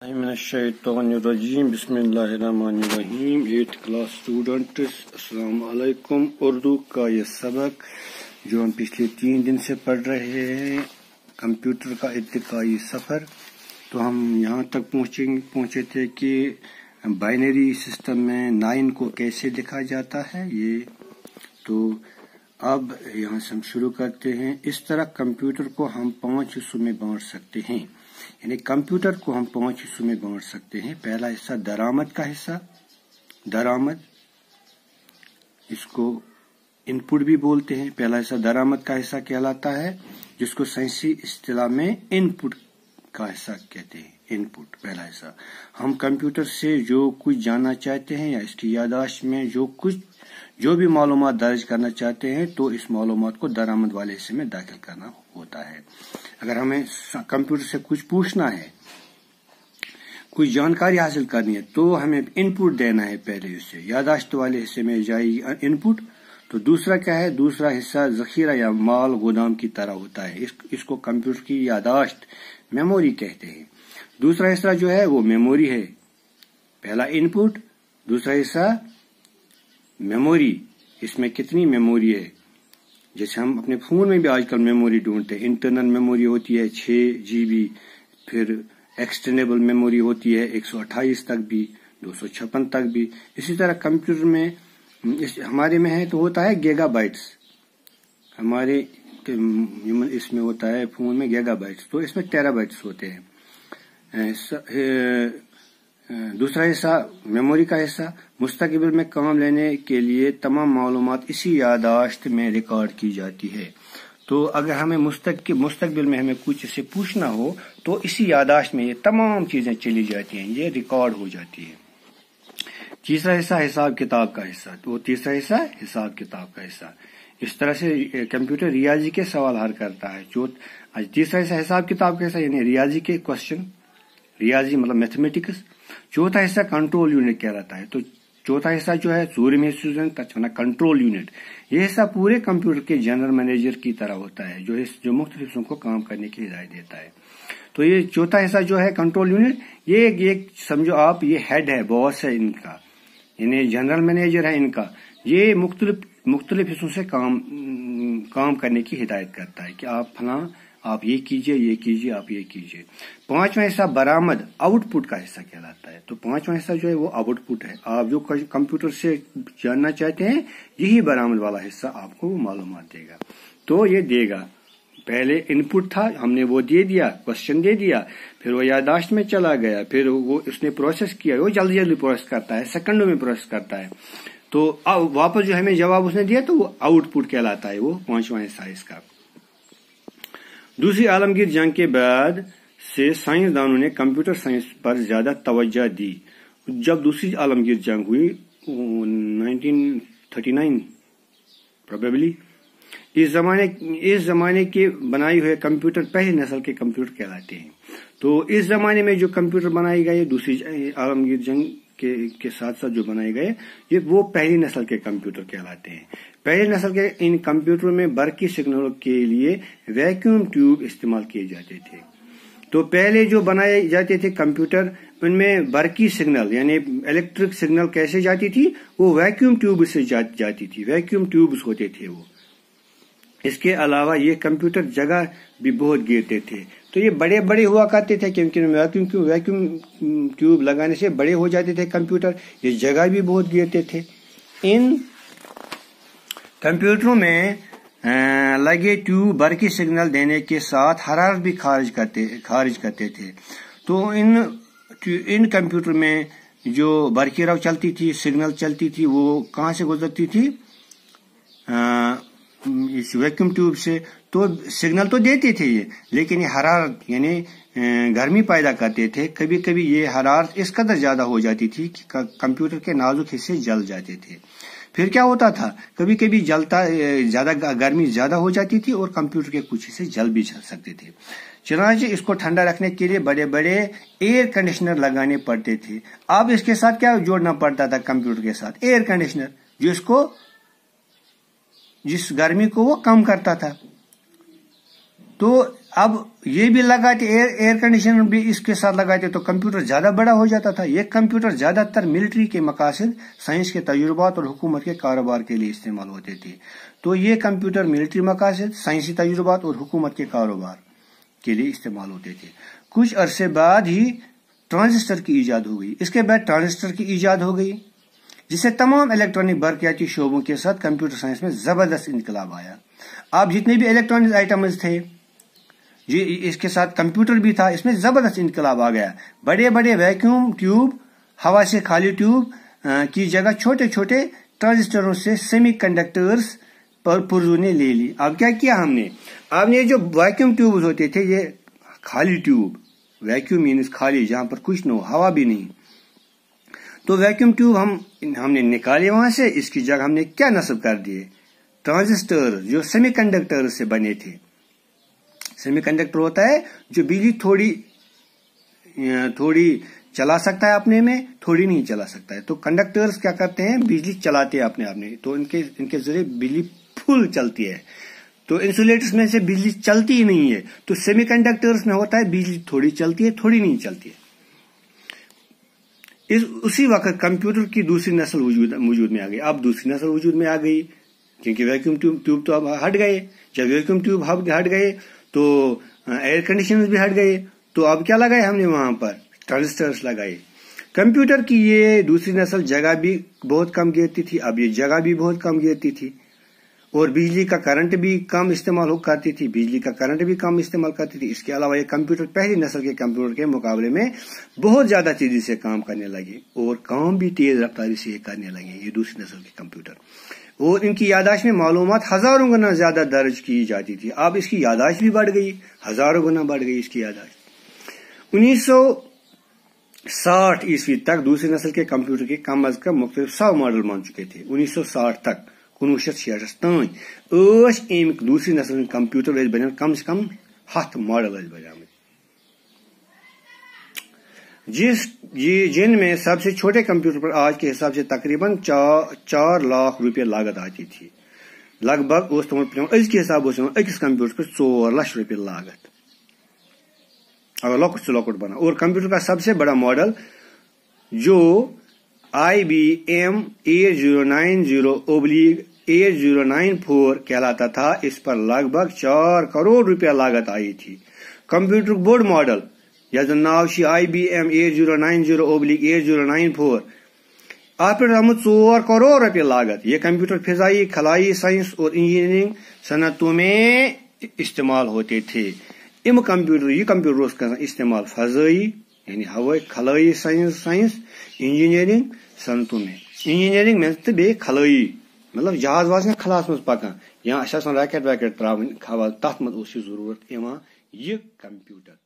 मिनश्शैतानिर्रजीम बिस्मिल्लाहिर्रहमानिर्रहीम 8th class students अस्सलाम वालेकुम। उर्दू का ये सबक जो हम पिछले 3 दिन से पढ़ रहे हैं, कंप्यूटर का इर्तिकाई सफ़र, तो हम यहाँ तक पहुँचे थे कि बाइनरी सिस्टम में 9 को कैसे लिखा जाता है। ये तो अब यहाँ से हम शुरू करते हैं। इस तरह कंप्यूटर को हम 5 हिस्सों में बांट सकते हैं, यानी कंप्यूटर को हम 5 हिस्सों में बांट सकते हैं। पहला हिस्सा दरामद का हिस्सा, दरामद, इसको इनपुट भी बोलते हैं। पहला हिस्सा दरामद का हिस्सा कहलाता है, जिसको साइंसी इस्तिलाह में इनपुट का हिस्सा कहते हैं। इनपुट पहला हिस्सा, हम कंप्यूटर से जो कुछ जानना चाहते हैं या इसकी याददाश्त में जो भी मालूमात दर्ज करना चाहते हैं, तो इस मालूमात को दरामद वाले हिस्से में दाखिल करना होता है। अगर हमें कंप्यूटर से कुछ पूछना है, कुछ जानकारी हासिल करनी है, तो हमें इनपुट देना है। पहले हिस्से याददाश्त वाले हिस्से में जाएगी इनपुट। तो दूसरा क्या है? दूसरा हिस्सा जखीरा या माल गोदाम की तरह होता है। इसको कंप्यूटर की याददाश्त मेमोरी कहते हैं। दूसरा हिस्सा जो है वो मेमोरी है। पहला इनपुट, दूसरा हिस्सा मेमोरी। इसमें कितनी मेमोरी है? जैसे हम अपने फोन में भी आजकल मेमोरी ढूंढते हैं। इंटरनल मेमोरी होती है 6 GB, फिर एक्सटर्नेबल मेमोरी होती है 128 तक भी, 256 तक भी। इसी तरह कंप्यूटर में हमारे में है तो होता है गीगाबाइट्स। हमारे इसमें होता है फोन में गीगाबाइट्स, तो इसमें टेराबाइट्स होते हैं। दूसरा हिस्सा मेमोरी का हिस्सा मुस्तकबिल में काम लेने के लिए तमाम मालूमात इसी याददाश्त में रिकॉर्ड की जाती है। तो अगर हमें मुस्तकबिल में हमें कुछ इससे पूछना हो, तो इसी याददाश्त में ये तमाम चीजें चली जाती हैं, ये रिकॉर्ड हो जाती है। तीसरा हिस्सा हिसाब किताब का हिस्सा, तो तीसरा हिस्सा हिसाब किताब का हिस्सा। इस तरह से कंप्यूटर रियाजी के सवाल हल करता है। जो तीसरा हिस्सा हिसाब किताब का हिस्सा, यानी रियाजी के क्वेश्चन, रियाजी मतलब मैथमेटिक्स। चौथा हिस्सा कंट्रोल यूनिट कहलाता है। तो चौथा हिस्सा जो है सूर्य में कंट्रोल यूनिट। ये हिस्सा पूरे कंप्यूटर के जनरल मैनेजर की तरह होता है, जो मुख्तलिफ हिस्सों को काम करने की हिदायत देता है। तो ये चौथा हिस्सा जो है कंट्रोल यूनिट, ये समझो आप, ये हेड है, बॉस है इनका, यानी जनरल मैनेजर है इनका। ये मुख्तलिफ हिस्सों से काम करने की हिदायत करता है कि आप फलां, आप ये कीजिए, ये कीजिए, आप ये कीजिए। 5वां हिस्सा बरामद, आउटपुट का हिस्सा कहलाता है। तो 5वां हिस्सा जो है वो आउटपुट है। आप जो कंप्यूटर से जानना चाहते हैं, यही बरामद वाला हिस्सा आपको वो मालूमात देगा। तो ये देगा, पहले इनपुट था, हमने वो दे दिया, क्वेश्चन दे दिया, फिर वो याददाश्त में चला गया, फिर वो उसने प्रोसेस किया, वो जल्दी जल्दी प्रोसेस करता है, सेकंडों में प्रोसेस करता है। तो अब वापस जो हमें जवाब उसने दिया, तो वो आउटपुट कहलाता है, वो 5वां हिस्सा इसका। दूसरी आलमगीर जंग के बाद से साइंसदानों ने कंप्यूटर साइंस पर ज्यादा तवज्जो दी। जब दूसरी आलमगीर जंग हुई 1939 प्रोबेबली, इस जमाने के बनाए हुए कंप्यूटर पहली नस्ल के कंप्यूटर कहलाते हैं। तो इस जमाने में जो कंप्यूटर बनाए गए दूसरी आलमगीर जंग के साथ साथ जो बनाए गए, ये वो पहली नस्ल के कंप्यूटर कहलाते हैं। पहली नस्ल के इन कंप्यूटरों में बरकी सिग्नलों के लिए वैक्यूम ट्यूब इस्तेमाल किए जाते थे। तो पहले जो बनाए जाते थे कंप्यूटर, उनमें बरकी सिग्नल यानी इलेक्ट्रिक सिग्नल कैसे जाती थी, वो वैक्यूम ट्यूब से जाती थी। वैक्यूम ट्यूब्स होते थे वो। इसके अलावा ये कंप्यूटर जगह भी बहुत घेरते थे। तो ये बड़े बड़े हुआ करते थे, क्योंकि वैक्यूम ट्यूब लगाने से बड़े हो जाते थे कंप्यूटर। ये जगह भी बहुत घेरते थे। इन कंप्यूटरों में लगे ट्यूब बरकी सिग्नल देने के साथ हरारत भी खारिज करते थे। तो इन कंप्यूटर में जो बरकी रव चलती थी, सिग्नल चलती थी, वो कहाँ से गुजरती थी? इस वैक्यूम ट्यूब से। तो सिग्नल तो देते थे ये, लेकिन ये हरारत यानी गर्मी पैदा करते थे। कभी कभी ये हरारत इस कदर ज्यादा हो जाती थी कि कंप्यूटर के नाजुक हिस्से जल जाते थे। फिर क्या होता था, कभी कभी ज्यादा गर्मी ज्यादा हो जाती थी और कंप्यूटर के कुछ हिस्से जल भी सकते थे। चनाचे इसको ठंडा रखने के लिए बड़े बड़े एयर कंडीशनर लगाने पड़ते थे। अब इसके साथ क्या जोड़ना पड़ता था कंप्यूटर के साथ? एयर कंडीशनर, जिस गर्मी को वो कम करता था। तो اب یہ بھی لگاتے ایئر کنڈیشنر بھی اس کے ساتھ لگاتے تو کمپیوٹر زیادہ بڑا ہو جاتا تھا. یہ کمپیوٹر زیادہ تر ملٹری کے مقاصد، سائنس کے تجربات اور حکومت کے کاروبار کے لیے استعمال ہوتے تھے. تو یہ کمپیوٹر ملٹری مقاصد، سائنسی تجربات اور حکومت کے کاروبار کے لیے استعمال ہوتے تھے. کچھ عرصے بعد ہی ٹرانزسٹر کی ایجاد ہو گئی. اس کے بعد ٹرانزسٹر کی ایجاد ہو گئی، جس سے تمام الیکٹرانک برقیاتی شعبوں کے ساتھ کمپیوٹر سائنس میں زبردست انقلاب آیا. اب جتنے بھی الیکٹرانک آئٹمز تھے جی اس کے ساتھ کمپیوٹر بھی تھا، اس میں زبردست انقلاب آ گیا. بڑے بڑے ویکیوم ٹیوب، ہوا سے خالی ٹیوب کی جگہ چھوٹے چھوٹے ٹرانزسٹروں سے سیمی کنڈکٹرز پر پرزوں نے لے لی. اب کیا کیا ہم نے؟ اب یہ جو ویکیوم ٹیوب ہوتے تھے، یہ خالی ٹیوب، ویکیوم مینز خالی، جہاں پر کچھ نہ ہو، ہوا بھی نہیں. تو ویکیوم ٹیوب ہم نے نکالے وہاں سے، اس کی جگہ ہم نے کیا نصب کر دیے؟ ٹرانزسٹر جو سیمی کنڈکٹر سے بنے تھے. سیمی کنڈکٹر ہوتا ہے جو بجلی تھوڑی چلا سکتا ہے اپنے میں، تھوڑی نہیں چلا سکتا ہے. تو کنڈکٹرز کیا کرتے ہیں؟ بجلی چلاتے ہیں اپنے آپ میں، تو ان کے ذریعے بجلی فل چلتی ہے. تو انسولیٹرز میں سے بجلی چلتی ہی نہیں ہے. تو سیمی کنڈکٹرز میں ہوتا ہے بجلی تھوڑی چلتی ہے، تھوڑی نہیں چلتی ہے. اسی وقت کمپیوٹر کی دوسری نسل وجود میں آ گئی. اب دوسری نسل وجود میں آ گئی کیونکہ ویکیوم ٹیوب تو اب ہٹ گئے. جب ویکیوم ٹیوب ہٹ گئے تو ایئر کنڈیشنر بھی ہٹ گئے. تو اب کیا لگائے ہم نے وہاں پر؟ ٹرانزسٹرز لگائے. کمپیوٹر کی یہ دوسری نسل جگہ بھی بہت کم گھیرتی تھی. اب یہ جگہ بھی بہت کم گھیرتی تھی اور بجلی کا کرنٹ بھی کم استعمال کرتی تھی. اس کے علاوہ یہ کمپیوٹر پہلی نسل کے کمپیوٹر کے مقابلے میں بہت زیادہ تیزی سے کام کرنے لگے اور کام بھی تیز رفتاری سے کرنے لگے یہ دوسری نسل کے کمپیوٹر. اور ان کی یادداشت میں معلومات ہزاروں گنا زیادہ درج کی جاتی تھی. اب اس کی یادداشت بھی بڑھ گئی، ہزاروں گنا بڑھ گئی اس کی یادداشت. 1960 عیسوی تک دوسری نسل کے کمپیوٹر کے کم از کم مختلف 100 ماڈل بن چکے تھے. 1960 تک 1966 تان امیک دوسری نسل کمپیوٹر بنان کم سے کم 7 ماڈل بنامت، جن میں سب سے چھوٹے کمپیوٹر پر آج کے حساب سے تقریباً 4 لاکھ روپے لاگت آتی تھی. لگ بھگ از کے حساب اکس کمپیوٹر پر 4 لاکھ روپے لاگت اگر لوکٹ سے لوکٹ بنا. اور کمپیوٹر کا سب سے بڑا ماڈل جو IBM 8090/8094 کہلاتا تھا، اس پر لگ بھگ 4 کروڑ روپے لاگت آئی تھی. کمپیوٹر بورڈ ماڈل یس ناو IBM 8090/8094 آپ پر آمد 4 کروڑ روپے لاگت. یہ کمپیوٹر فضائی، خلائی سائنس اور انجینئرنگ صنعتوں میں استعمال ہوتے تھے. یہ کمپیوٹر کا استعمال فضائی یعنی ہوئی خلائی سائنس انجینئرنگ صنعتوں میں. انجینئرنگ میں تو بے خلائی مطلب جہاز واز خلاس مز پکان یا راکٹ تراون تر مز ضرورت یہ کمپیوٹر.